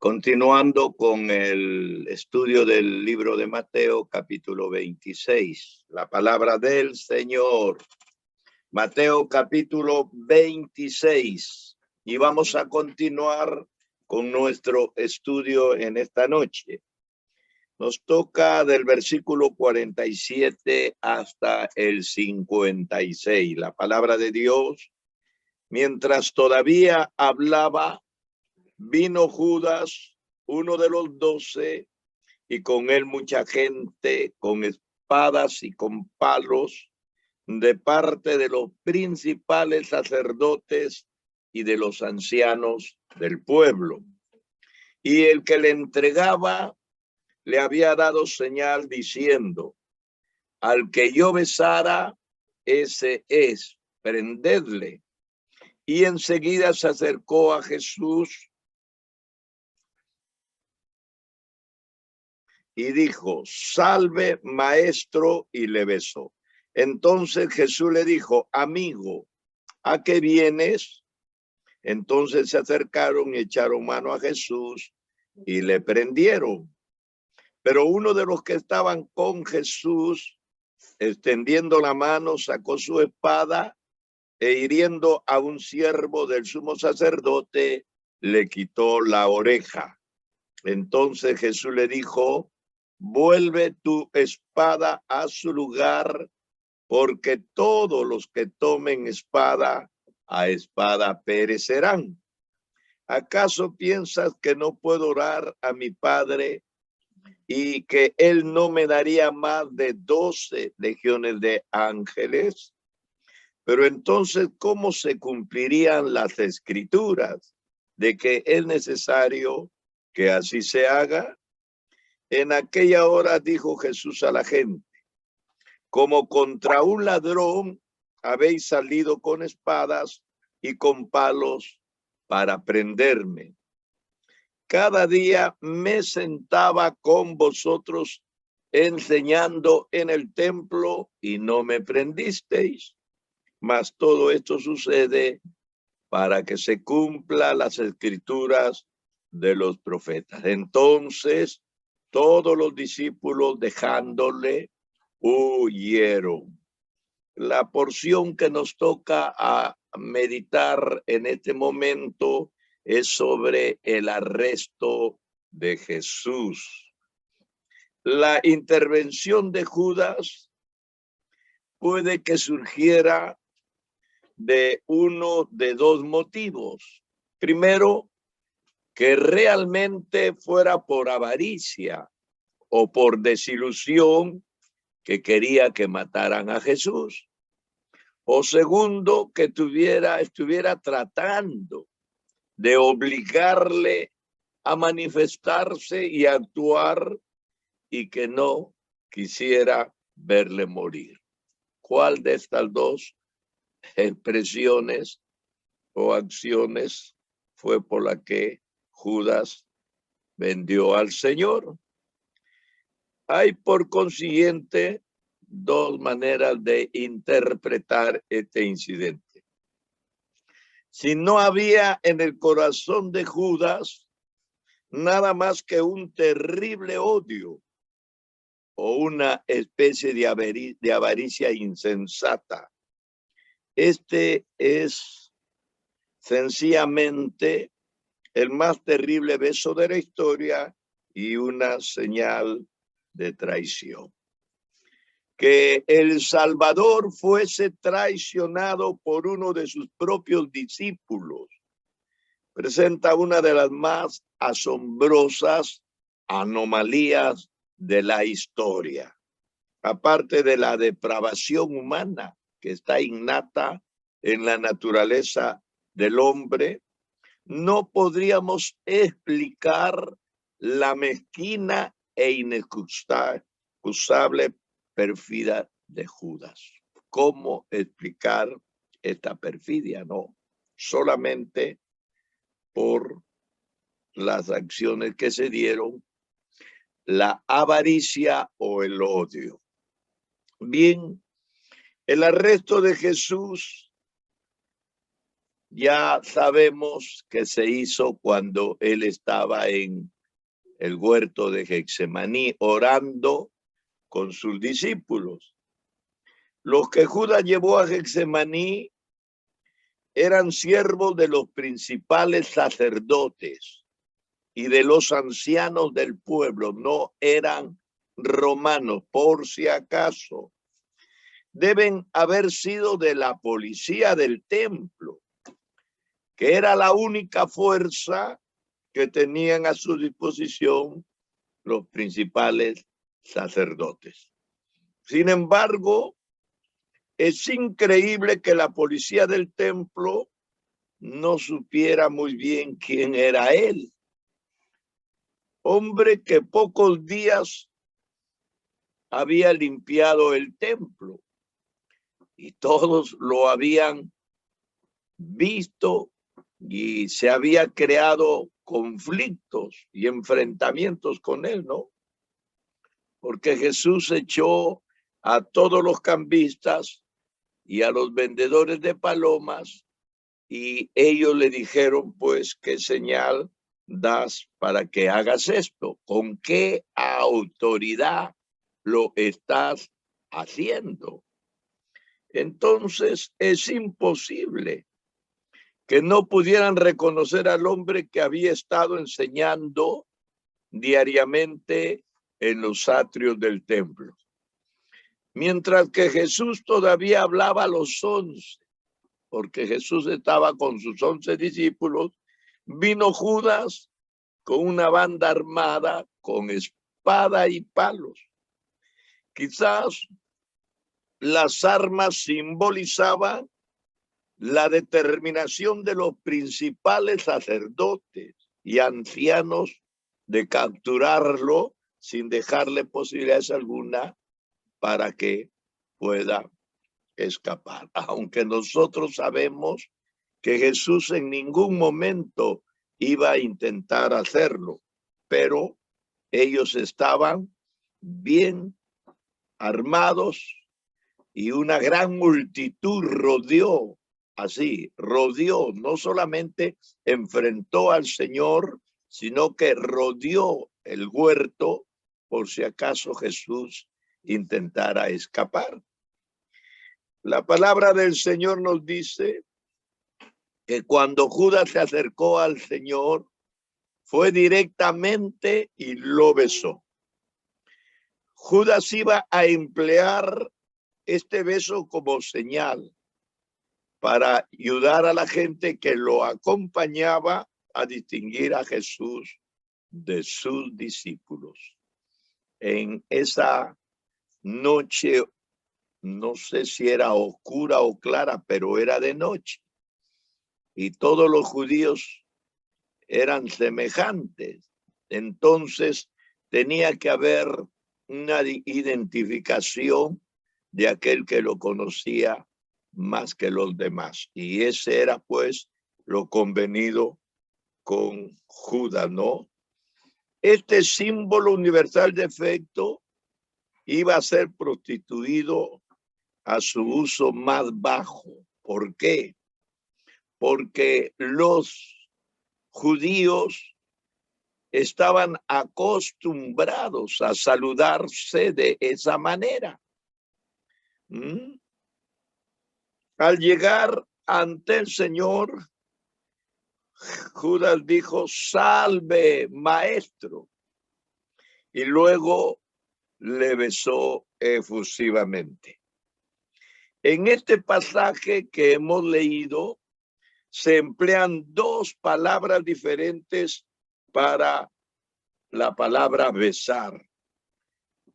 Continuando con el estudio del libro de Mateo, capítulo 26. La palabra del Señor. Mateo, capítulo 26. Y vamos a continuar con nuestro estudio en esta noche. Nos toca del versículo 47 hasta el 56. La palabra de Dios. Mientras todavía hablaba, vino Judas, uno de los 12, y con él mucha gente con espadas y con palos de parte de los principales sacerdotes y de los ancianos del pueblo. Y el que le entregaba le había dado señal diciendo: al que yo besara, ese es, prendedle. Y enseguida se acercó a Jesús y dijo: salve, maestro, y le besó. Entonces Jesús le dijo: amigo, ¿a qué vienes? Entonces se acercaron y echaron mano a Jesús y le prendieron. Pero uno de los que estaban con Jesús, extendiendo la mano, sacó su espada e hiriendo a un siervo del sumo sacerdote, le quitó la oreja. Entonces Jesús le dijo: vuelve tu espada a su lugar, porque todos los que tomen espada, a espada perecerán. ¿Acaso piensas que no puedo orar a mi Padre y que él no me daría más de 12 legiones de ángeles? Pero entonces, ¿cómo se cumplirían las escrituras de que es necesario que así se haga? En aquella hora dijo Jesús a la gente: como contra un ladrón habéis salido con espadas y con palos para prenderme. Cada día me sentaba con vosotros enseñando en el templo y no me prendisteis. Mas todo esto sucede para que se cumplan las escrituras de los profetas. Entonces todos los discípulos, dejándole, huyeron. La porción que nos toca a meditar en este momento es sobre el arresto de Jesús. La intervención de Judas puede que surgiera de uno de dos motivos. Primero, que realmente fuera por avaricia o por desilusión, que quería que mataran a Jesús. O segundo, que estuviera tratando de obligarle a manifestarse y a actuar y que no quisiera verle morir. ¿Cuál de estas dos expresiones o acciones fue por la que Judas vendió al Señor? Hay por consiguiente dos maneras de interpretar este incidente. Si no había en el corazón de Judas nada más que un terrible odio o una especie de avaricia insensata, este es sencillamente el más terrible beso de la historia y una señal de traición. Que el Salvador fuese traicionado por uno de sus propios discípulos presenta una de las más asombrosas anomalías de la historia. Aparte de la depravación humana que está innata en la naturaleza del hombre, no podríamos explicar la mezquina e inexcusable perfida de Judas. ¿Cómo explicar esta perfidia? No, solamente por las acciones que se dieron, la avaricia o el odio. Bien, el arresto de Jesús ya sabemos que se hizo cuando él estaba en el huerto de Getsemaní orando con sus discípulos. Los que Judas llevó a Getsemaní eran siervos de los principales sacerdotes y de los ancianos del pueblo, no eran romanos, por si acaso. Deben haber sido de la policía del templo, que era la única fuerza que tenían a su disposición los principales sacerdotes. Sin embargo, es increíble que la policía del templo no supiera muy bien quién era él. Hombre que pocos días había limpiado el templo y todos lo habían visto y se había creado conflictos y enfrentamientos con él, ¿no? Porque Jesús echó a todos los cambistas y a los vendedores de palomas y ellos le dijeron, pues, ¿qué señal das para que hagas esto? ¿Con qué autoridad lo estás haciendo? Entonces es imposible que no pudieran reconocer al hombre que había estado enseñando diariamente en los atrios del templo. Mientras que Jesús todavía hablaba a los 11, porque Jesús estaba con sus 11 discípulos, vino Judas con una banda armada, con espada y palos. Quizás las armas simbolizaban la determinación de los principales sacerdotes y ancianos de capturarlo sin dejarle posibilidades alguna para que pueda escapar. Aunque nosotros sabemos que Jesús en ningún momento iba a intentar hacerlo, pero ellos estaban bien armados y una gran multitud rodeó, no solamente enfrentó al Señor, sino que rodeó el huerto por si acaso Jesús intentara escapar. La palabra del Señor nos dice que cuando Judas se acercó al Señor, fue directamente y lo besó. Judas iba a emplear este beso como señal para ayudar a la gente que lo acompañaba a distinguir a Jesús de sus discípulos. En esa noche, no sé si era oscura o clara, pero era de noche. Y todos los judíos eran semejantes. Entonces tenía que haber una identificación de aquel que lo conocía más que los demás. Y ese era pues lo convenido con Judas, ¿no? Este símbolo universal de efecto iba a ser prostituido a su uso más bajo. ¿Por qué? Porque los judíos estaban acostumbrados a saludarse de esa manera. Al llegar ante el Señor, Judas dijo, salve, maestro. Y luego le besó efusivamente. En este pasaje que hemos leído, se emplean dos palabras diferentes para la palabra besar.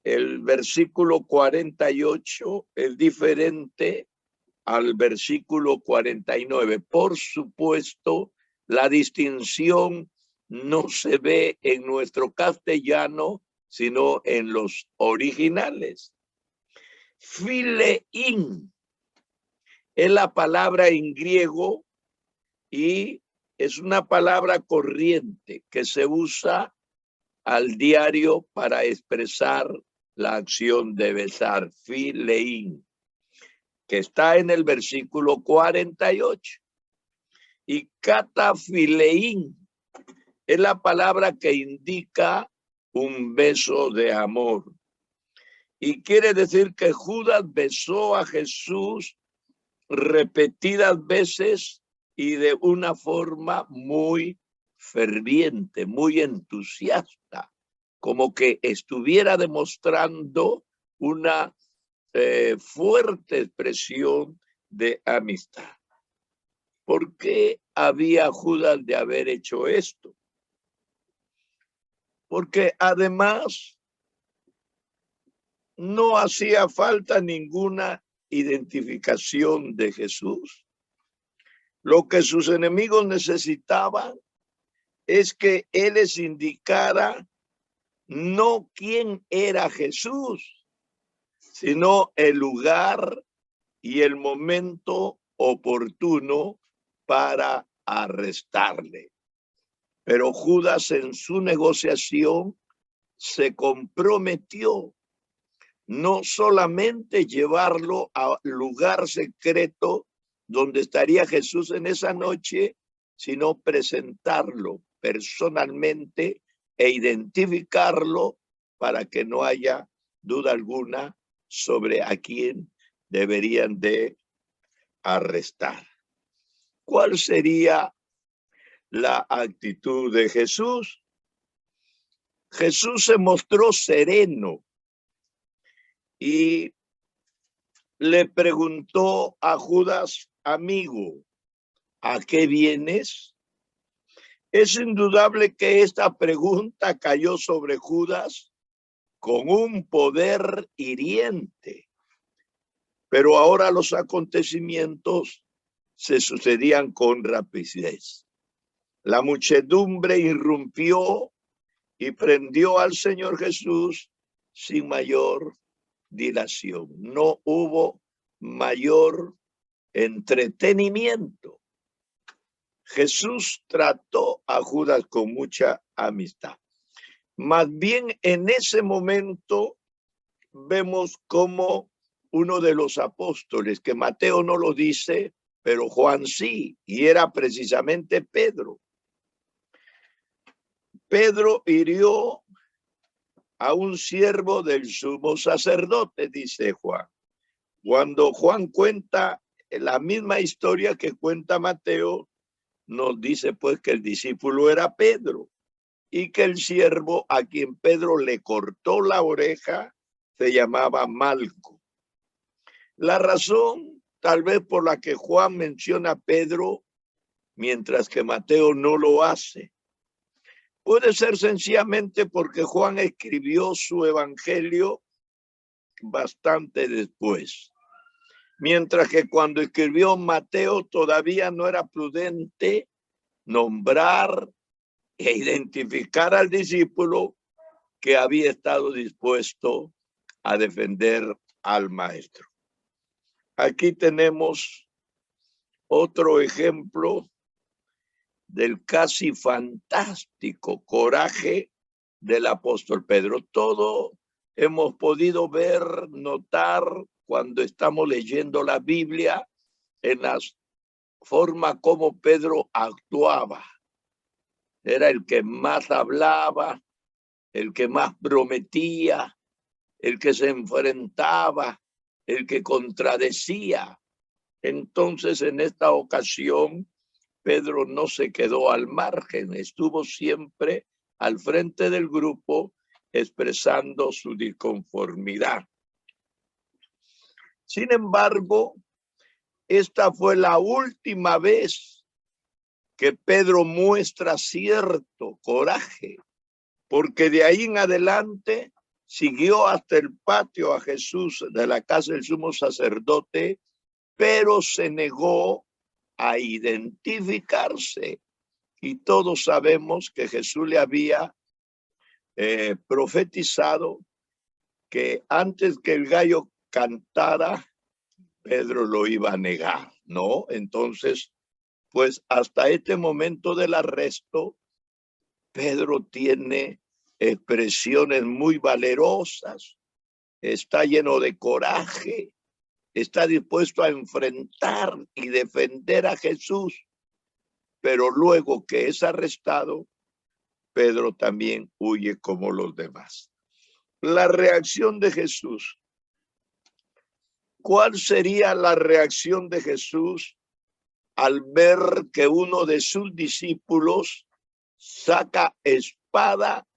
El versículo 48 es diferente al versículo 49. Por supuesto, la distinción no se ve en nuestro castellano, sino en los originales. Philein es la palabra en griego y es una palabra corriente que se usa al diario para expresar la acción de besar, philein, que está en el versículo 48. Y catafileín es la palabra que indica un beso de amor. Y quiere decir que Judas besó a Jesús repetidas veces y de una forma muy ferviente, muy entusiasta, como que estuviera demostrando una fuerte expresión de amistad. ¿Por qué había Judas de haber hecho esto? Porque además no hacía falta ninguna identificación de Jesús. Lo que sus enemigos necesitaban es que él les indicara no quién era Jesús, sino el lugar y el momento oportuno para arrestarle. Pero Judas en su negociación se comprometió no solamente llevarlo al lugar secreto donde estaría Jesús en esa noche, sino presentarlo personalmente e identificarlo para que no haya duda alguna sobre a quién deberían de arrestar. ¿Cuál sería la actitud de Jesús? Jesús se mostró sereno y le preguntó a Judas, amigo, ¿a qué vienes? Es indudable que esta pregunta cayó sobre Judas con un poder hiriente, pero ahora los acontecimientos se sucedían con rapidez. La muchedumbre irrumpió y prendió al Señor Jesús sin mayor dilación. No hubo mayor entretenimiento. Jesús trató a Judas con mucha amistad. Más bien en ese momento vemos como uno de los apóstoles, que Mateo no lo dice, pero Juan sí, y era precisamente Pedro. Pedro hirió a un siervo del sumo sacerdote, dice Juan. Cuando Juan cuenta la misma historia que cuenta Mateo, nos dice pues que el discípulo era Pedro y que el siervo a quien Pedro le cortó la oreja se llamaba Malco. La razón tal vez por la que Juan menciona a Pedro mientras que Mateo no lo hace, puede ser sencillamente porque Juan escribió su evangelio bastante después. Mientras que cuando escribió Mateo todavía no era prudente nombrar e identificar al discípulo que había estado dispuesto a defender al maestro. Aquí tenemos otro ejemplo del casi fantástico coraje del apóstol Pedro. Todo hemos podido ver, notar cuando estamos leyendo la Biblia en la forma como Pedro actuaba. Era el que más hablaba, el que más prometía, el que se enfrentaba, el que contradecía. Entonces, en esta ocasión, Pedro no se quedó al margen, estuvo siempre al frente del grupo expresando su disconformidad. Sin embargo, esta fue la última vez que Pedro muestra cierto coraje, porque de ahí en adelante siguió hasta el patio a Jesús de la casa del sumo sacerdote, pero se negó a identificarse. Y todos sabemos que Jesús le había profetizado que antes que el gallo cantara, Pedro lo iba a negar, ¿no? Entonces, pues hasta este momento del arresto, Pedro tiene expresiones muy valerosas, está lleno de coraje, está dispuesto a enfrentar y defender a Jesús. pero luego que es arrestado, Pedro también huye como los demás. La reacción de Jesús. ¿Cuál sería la reacción de Jesús al ver que uno de sus discípulos saca espada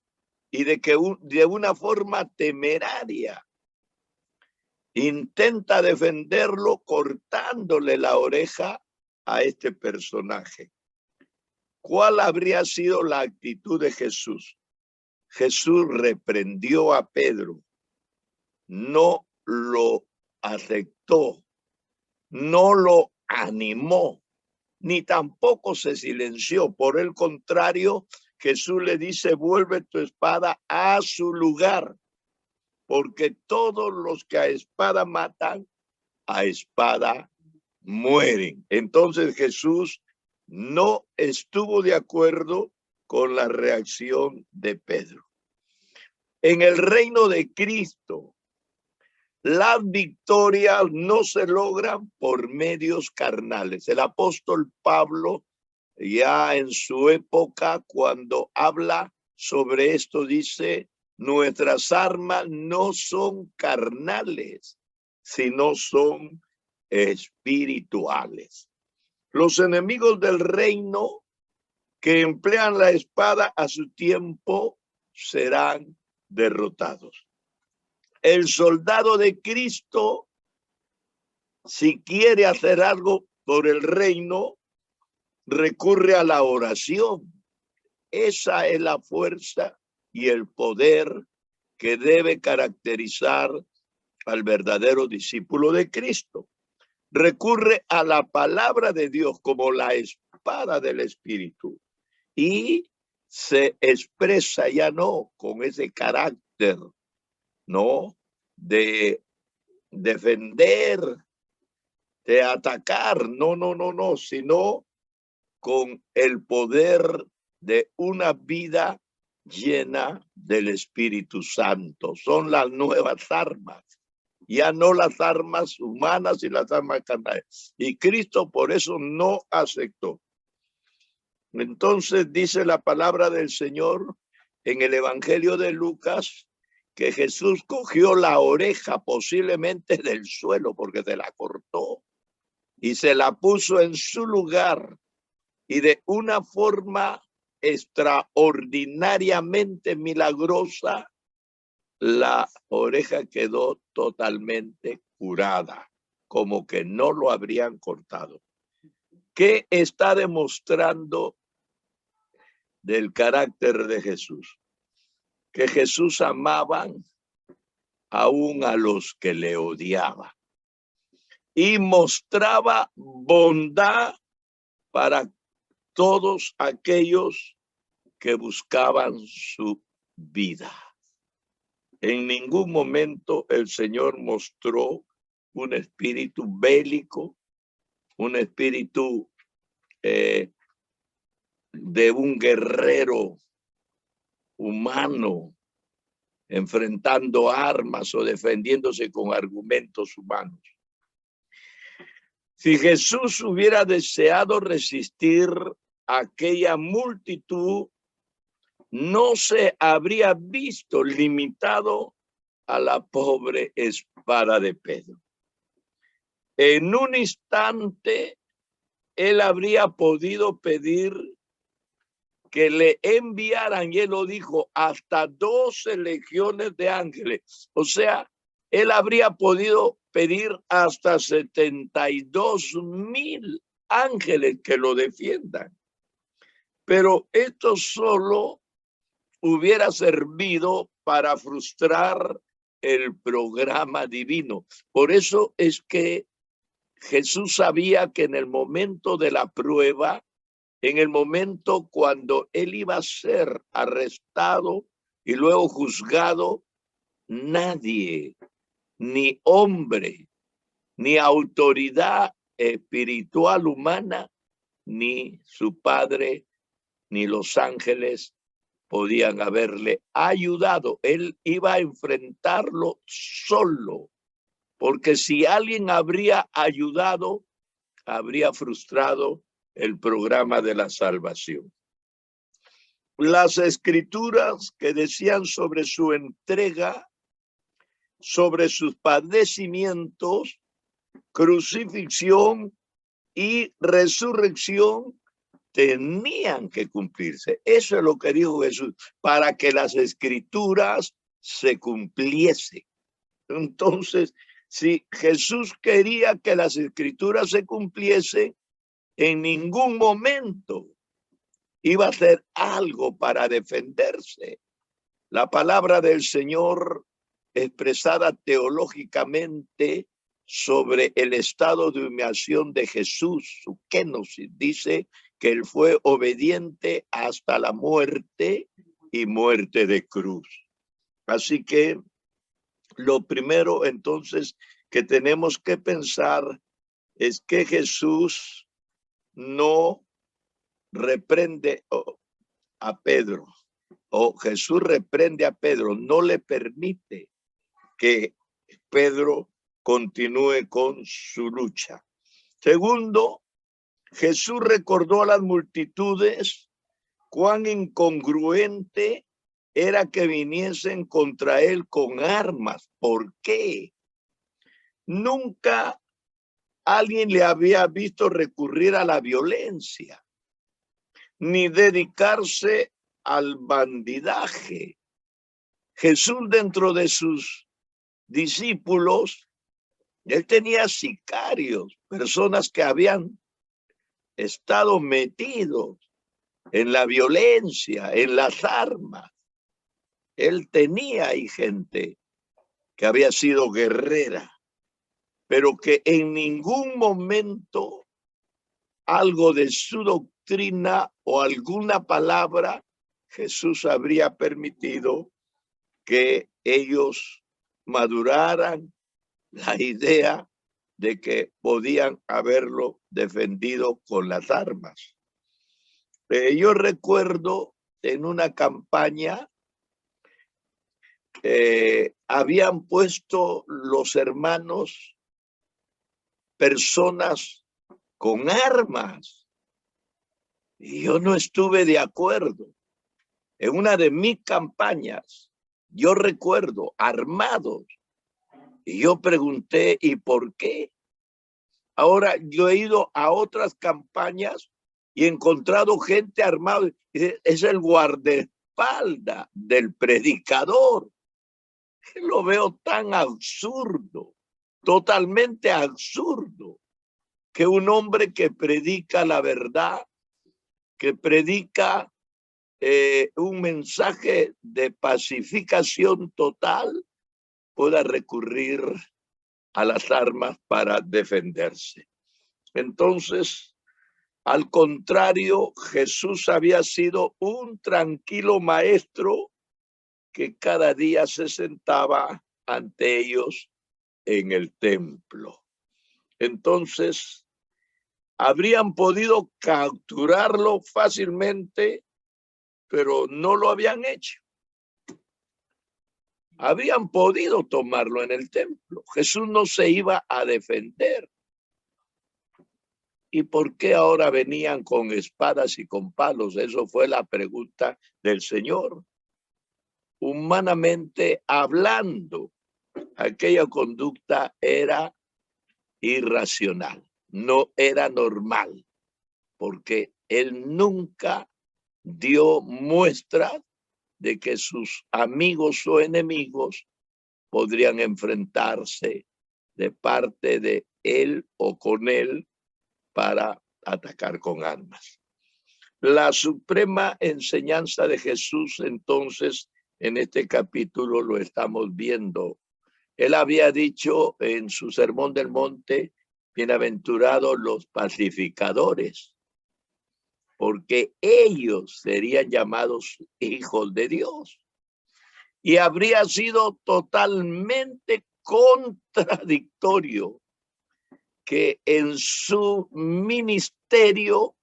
y de una forma temeraria intenta defenderlo cortándole la oreja a este personaje? ¿Cuál habría sido la actitud de Jesús? Jesús reprendió a Pedro, no lo aceptó, no lo animó, ni tampoco se silenció. Por el contrario, Jesús le dice: vuelve tu espada a su lugar, porque todos los que a espada matan, a espada mueren. Entonces Jesús no estuvo de acuerdo con la reacción de Pedro. En el reino de Cristo, las victorias no se logran por medios carnales. El apóstol Pablo, ya en su época, cuando habla sobre esto, dice: nuestras armas no son carnales, sino son espirituales. Los enemigos del reino que emplean la espada a su tiempo serán derrotados. El soldado de Cristo, si quiere hacer algo por el reino, recurre a la oración. Esa es la fuerza y el poder que debe caracterizar al verdadero discípulo de Cristo. Recurre a la palabra de Dios como la espada del Espíritu y se expresa ya no con ese carácter, no de defender, de atacar, no, sino con el poder de una vida llena del Espíritu Santo. Son las nuevas armas, ya no las armas humanas y las armas carnales. Y Cristo por eso no aceptó. Entonces dice la palabra del Señor en el Evangelio de Lucas que Jesús cogió la oreja posiblemente del suelo porque se la cortó y se la puso en su lugar, y de una forma extraordinariamente milagrosa la oreja quedó totalmente curada, como que no lo habrían cortado. ¿Qué está demostrando del carácter de Jesús? Que Jesús amaba aún a los que le odiaban y mostraba bondad para todos aquellos que buscaban su vida. En ningún momento el Señor mostró un espíritu bélico, un espíritu de un guerrero humano enfrentando armas o defendiéndose con argumentos humanos. Si Jesús hubiera deseado resistir a aquella multitud, no se habría visto limitado a la pobre espada de Pedro. En un instante, él habría podido pedir que le enviaran, y él lo dijo, hasta 12 legiones de ángeles. O sea, él habría podido pedir hasta 72,000 ángeles que lo defiendan. Pero esto solo hubiera servido para frustrar el programa divino. Por eso es que Jesús sabía que en el momento de la prueba, en el momento cuando él iba a ser arrestado y luego juzgado, nadie, ni hombre, ni autoridad espiritual humana, ni su padre, ni los ángeles podían haberle ayudado. Él iba a enfrentarlo solo, porque si alguien habría ayudado, habría frustrado el programa de la salvación. Las escrituras que decían sobre su entrega, sobre sus padecimientos, crucifixión y resurrección, tenían que cumplirse. Eso es lo que dijo Jesús, para que las escrituras se cumpliesen. Entonces, si Jesús quería que las escrituras se cumpliesen, en ningún momento iba a hacer algo para defenderse. La palabra del Señor, expresada teológicamente sobre el estado de humillación de Jesús, su kenosis, dice que él fue obediente hasta la muerte y muerte de cruz. Así que lo primero entonces que tenemos que pensar es que Jesús no reprende a Pedro, o Jesús reprende a Pedro, no le permite que Pedro continúe con su lucha. Segundo, Jesús recordó a las multitudes cuán incongruente era que viniesen contra él con armas. ¿Por qué? Nunca alguien le había visto recurrir a la violencia, ni dedicarse al bandidaje. Jesús, dentro de sus discípulos, él tenía sicarios, personas que habían estado metidos en la violencia, en las armas. Él tenía ahí gente que había sido guerrera, pero que en ningún momento algo de su doctrina o alguna palabra Jesús habría permitido que ellos maduraran la idea de que podían haberlo defendido con las armas. Yo recuerdo en una campaña habían puesto los hermanos personas con armas y yo no estuve de acuerdo. En una de mis campañas, yo recuerdo armados y yo pregunté, ¿y por qué? Ahora yo he ido a otras campañas y he encontrado gente armada. Es el guardaespaldas del predicador. Lo veo tan absurdo, totalmente absurdo, que un hombre que predica la verdad, que predica un mensaje de pacificación total, pueda recurrir a las armas para defenderse. Entonces, al contrario, Jesús había sido un tranquilo maestro que cada día se sentaba ante ellos en el templo. Entonces, habrían podido capturarlo fácilmente, pero no lo habían hecho. Habían podido tomarlo en el templo. Jesús no se iba a defender. ¿Y por qué ahora venían con espadas y con palos? Eso fue la pregunta del Señor. Humanamente hablando, aquella conducta era irracional, no era normal, porque él nunca dio muestra de que sus amigos o enemigos podrían enfrentarse de parte de él o con él para atacar con armas. La suprema enseñanza de Jesús, entonces, en este capítulo lo estamos viendo. Él había dicho en su Sermón del Monte, bienaventurados los pacificadores, porque ellos serían llamados hijos de Dios. Y habría sido totalmente contradictorio que en su ministerio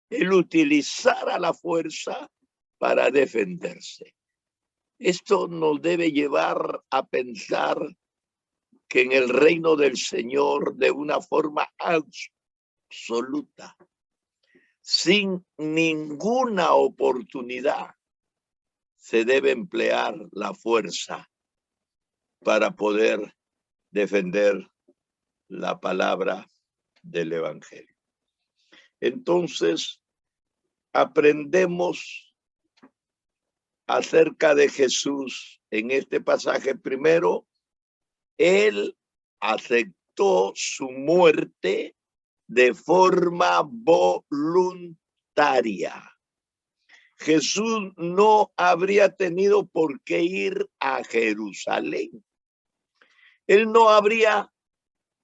él utilizara la fuerza para defenderse. Esto nos debe llevar a pensar que en el reino del Señor, de una forma absoluta, sin ninguna oportunidad se debe emplear la fuerza para poder defender la palabra del Evangelio. Entonces, aprendemos acerca de Jesús en este pasaje. Primero, él aceptó su muerte de forma voluntaria. Jesús no habría tenido por qué ir a Jerusalén. Él no habría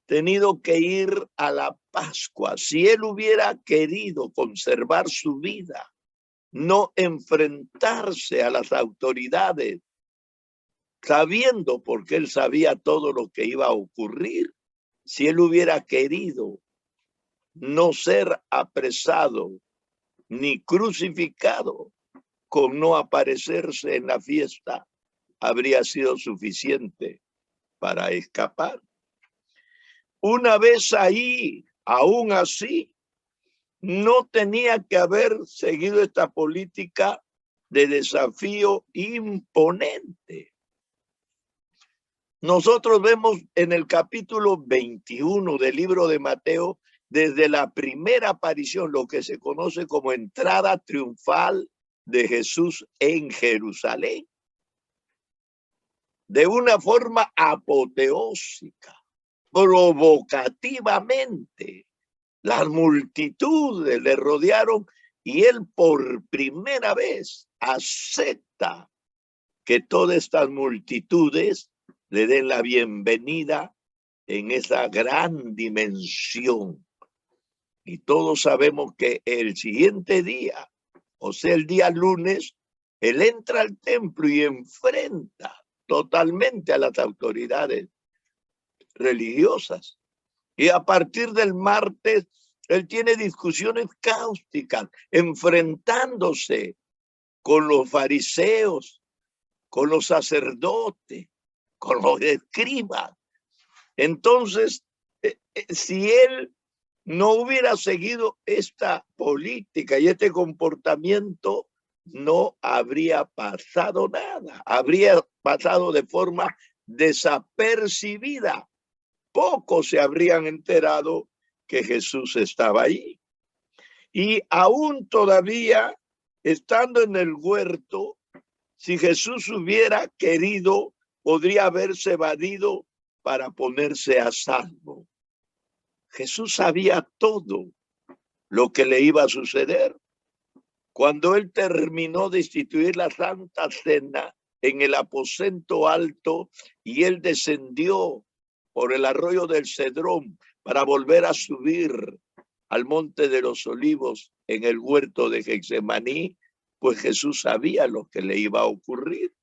tenido que ir a la Pascua. Si él hubiera querido conservar su vida, no enfrentarse a las autoridades, sabiendo, porque él sabía todo lo que iba a ocurrir, si él hubiera querido no ser apresado ni crucificado, con no aparecerse en la fiesta, habría sido suficiente para escapar. Una vez ahí, aún así, no tenía que haber seguido esta política de desafío imponente. Nosotros vemos en el capítulo 21 del libro de Mateo, desde la primera aparición, lo que se conoce como entrada triunfal de Jesús en Jerusalén, de una forma apoteósica, provocativamente. Las multitudes le rodearon y él por primera vez acepta que todas estas multitudes le den la bienvenida en esa gran dimensión. Y todos sabemos que el siguiente día, o sea, el día lunes, él entra al templo y enfrenta totalmente a las autoridades religiosas. Y a partir del martes, él tiene discusiones cáusticas, enfrentándose con los fariseos, con los sacerdotes, con los escribas. Entonces, si él no hubiera seguido esta política y este comportamiento, no habría pasado nada. Habría pasado de forma desapercibida. Pocos se habrían enterado que Jesús estaba allí. Y aún todavía, estando en el huerto, si Jesús hubiera querido, podría haberse evadido para ponerse a salvo. Jesús sabía todo lo que le iba a suceder. Cuando él terminó de instituir la Santa Cena en el aposento alto y él descendió por el arroyo del Cedrón para volver a subir al monte de los Olivos en el huerto de Getsemaní, pues Jesús sabía lo que le iba a ocurrir.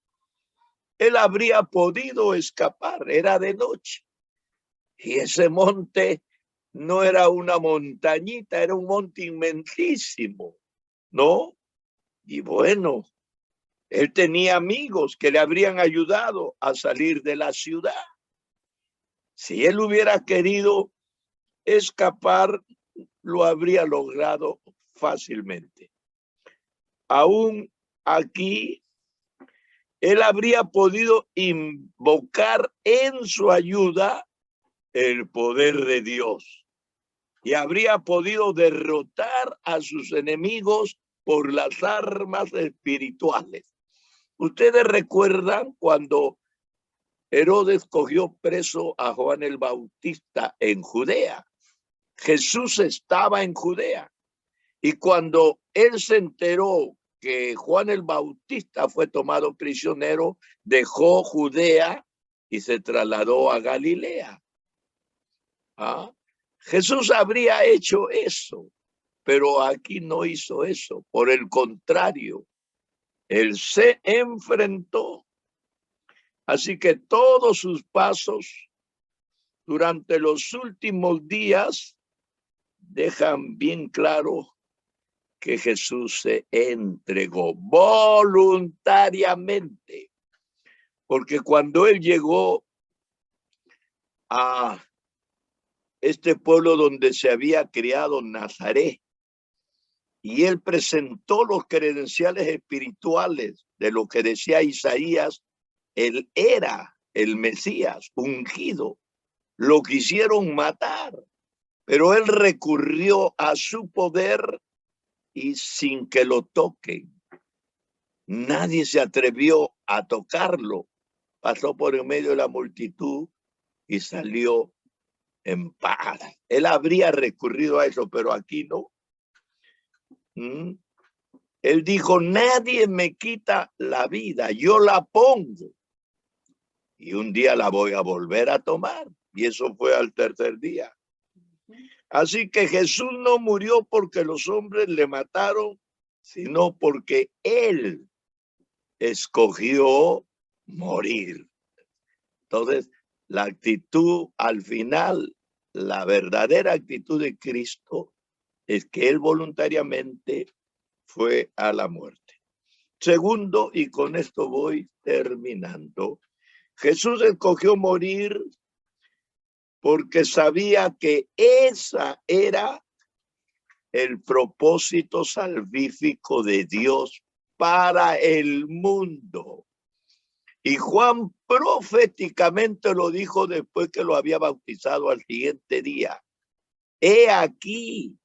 Él habría podido escapar, era de noche. Y ese monte no era una montañita, era un monte inmensísimo, ¿no? Y bueno, él tenía amigos que le habrían ayudado a salir de la ciudad. Si él hubiera querido escapar, lo habría logrado fácilmente. Aún aquí, él habría podido invocar en su ayuda el poder de Dios y habría podido derrotar a sus enemigos por las armas espirituales. Ustedes recuerdan cuando Herodes cogió preso a Juan el Bautista en Judea. Jesús estaba en Judea y cuando él se enteró que Juan el Bautista fue tomado prisionero, dejó Judea y se trasladó a Galilea. ¿Ah? Jesús habría hecho eso, pero aquí no hizo eso. Por el contrario, él se enfrentó. Así que todos sus pasos durante los últimos días dejan bien claro que Jesús se entregó voluntariamente. Porque cuando él llegó a este pueblo donde se había criado, Nazaret, y él presentó los credenciales espirituales de lo que decía Isaías. Él era el Mesías ungido. Lo quisieron matar, pero él recurrió a su poder y sin que lo toquen. Nadie se atrevió a tocarlo. Pasó por en medio de la multitud y salió en paz. Él habría recurrido a eso, pero aquí no. Él dijo, nadie me quita la vida, yo la pongo. Y un día la voy a volver a tomar. Y eso fue al tercer día. Así que Jesús no murió porque los hombres le mataron, sino porque él escogió morir. Entonces, la actitud al final, la verdadera actitud de Cristo es que él voluntariamente fue a la muerte. Segundo, y con esto voy terminando, Jesús escogió morir porque sabía que esa era el propósito salvífico de Dios para el mundo. Y Juan proféticamente lo dijo después que lo había bautizado al siguiente día. He aquí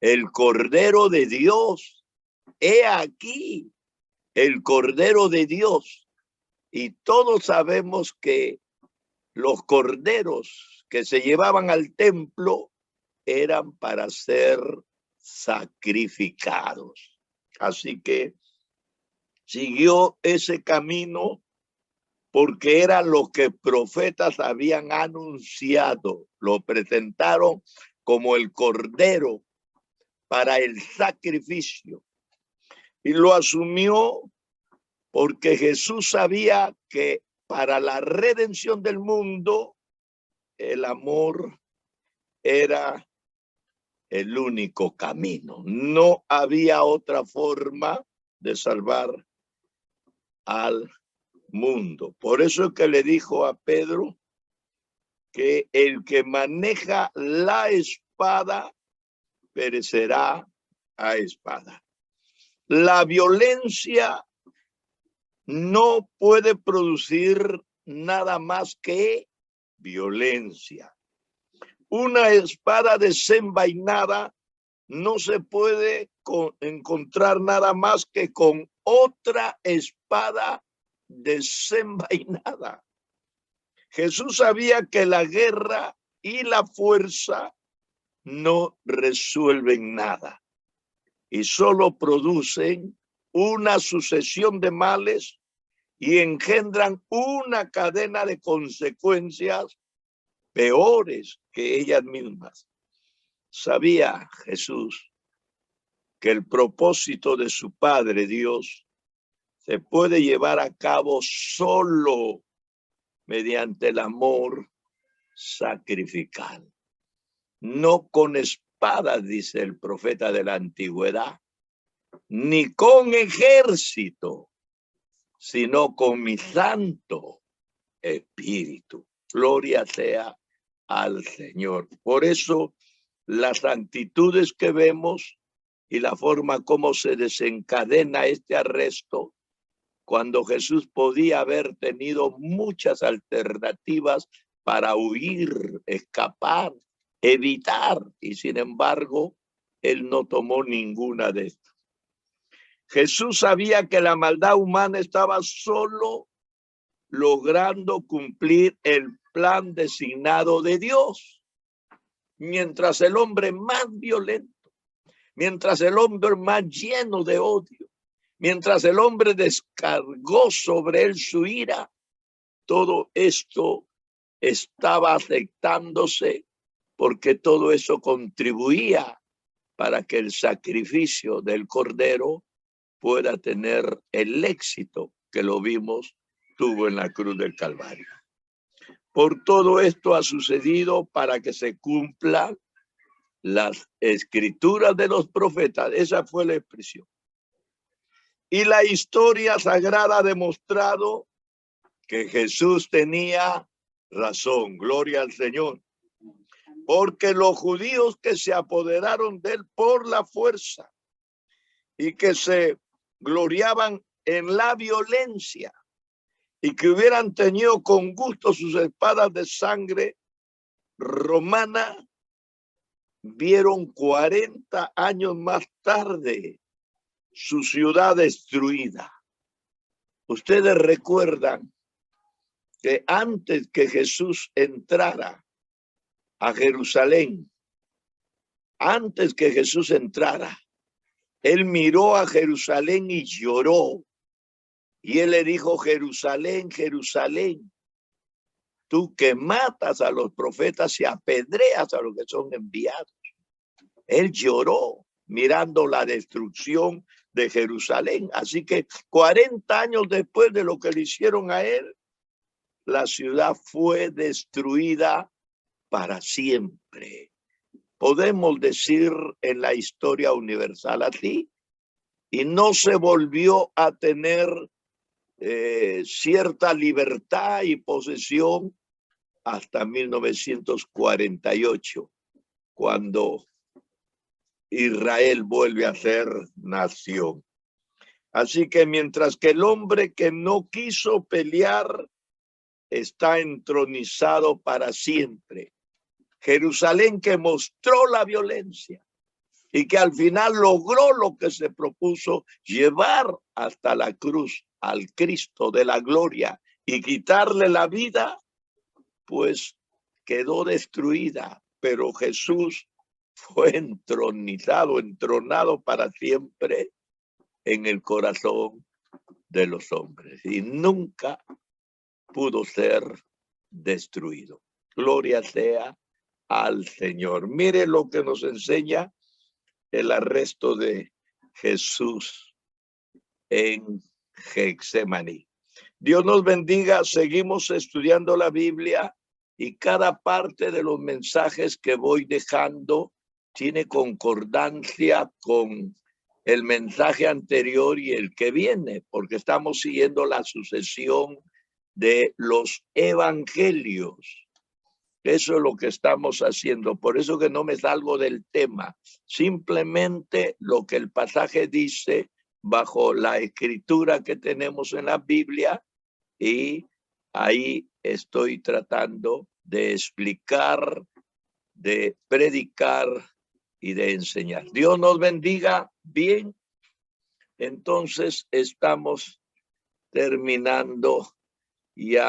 el Cordero de Dios. He aquí el Cordero de Dios. Y todos sabemos que los corderos que se llevaban al templo eran para ser sacrificados. Así que siguió ese camino porque era lo que profetas habían anunciado. Lo presentaron como el cordero para el sacrificio. Y lo asumió porque Jesús sabía que para la redención del mundo, el amor era el único camino. No había otra forma de salvar al mundo. Por eso es que le dijo a Pedro que el que maneja la espada perecerá a espada. La violencia no puede producir nada más que violencia. Una espada desenvainada no se puede encontrar nada más que con otra espada desenvainada. Jesús sabía que la guerra y la fuerza no resuelven nada y solo producen una sucesión de males y engendran una cadena de consecuencias peores que ellas mismas. Sabía Jesús que el propósito de su Padre Dios se puede llevar a cabo solo mediante el amor sacrificial. No con espadas, dice el profeta de la antigüedad, ni con ejército, sino con mi santo espíritu. Gloria sea al Señor. Por eso las actitudes que vemos y la forma como se desencadena este arresto, cuando Jesús podía haber tenido muchas alternativas para huir, escapar, evitar, y sin embargo, él no tomó ninguna de estas. Jesús sabía que la maldad humana estaba solo logrando cumplir el plan designado de Dios. Mientras el hombre más violento, mientras el hombre más lleno de odio, mientras el hombre descargó sobre él su ira, todo esto estaba aceptándose porque todo eso contribuía para que el sacrificio del Cordero pueda tener el éxito que lo vimos tuvo en la cruz del Calvario. Por todo esto ha sucedido para que se cumplan las escrituras de los profetas. Esa fue la expresión. Y la historia sagrada ha demostrado que Jesús tenía razón. Gloria al Señor. Porque los judíos que se apoderaron de él por la fuerza y que se gloriaban en la violencia y que hubieran tenido con gusto sus espadas de sangre romana, vieron 40 años más tarde su ciudad destruida. Ustedes recuerdan que antes que Jesús entrara a Jerusalén, antes que Jesús entrara, él miró a Jerusalén y lloró. Y él le dijo: Jerusalén, Jerusalén, tú que matas a los profetas y apedreas a los que son enviados. Él lloró mirando la destrucción de Jerusalén. Así que 40 años después de lo que le hicieron a él, la ciudad fue destruida para siempre. Podemos decir en la historia universal así, y no se volvió a tener cierta libertad y posesión hasta 1948, cuando Israel vuelve a ser nación. Así que mientras que el hombre que no quiso pelear está entronizado para siempre, Jerusalén que mostró la violencia y que al final logró lo que se propuso, llevar hasta la cruz al Cristo de la gloria y quitarle la vida, pues quedó destruida, pero Jesús fue entronado para siempre en el corazón de los hombres y nunca pudo ser destruido. Gloria sea al Señor. Mire lo que nos enseña el arresto de Jesús en Getsemaní. Dios nos bendiga. Seguimos estudiando la Biblia y cada parte de los mensajes que voy dejando tiene concordancia con el mensaje anterior y el que viene, porque estamos siguiendo la sucesión de los evangelios. Eso es lo que estamos haciendo. Por eso que no me salgo del tema. Simplemente lo que el pasaje dice bajo la escritura que tenemos en la Biblia, y ahí estoy tratando de explicar, de predicar y de enseñar. Dios nos bendiga. Bien, entonces estamos terminando ya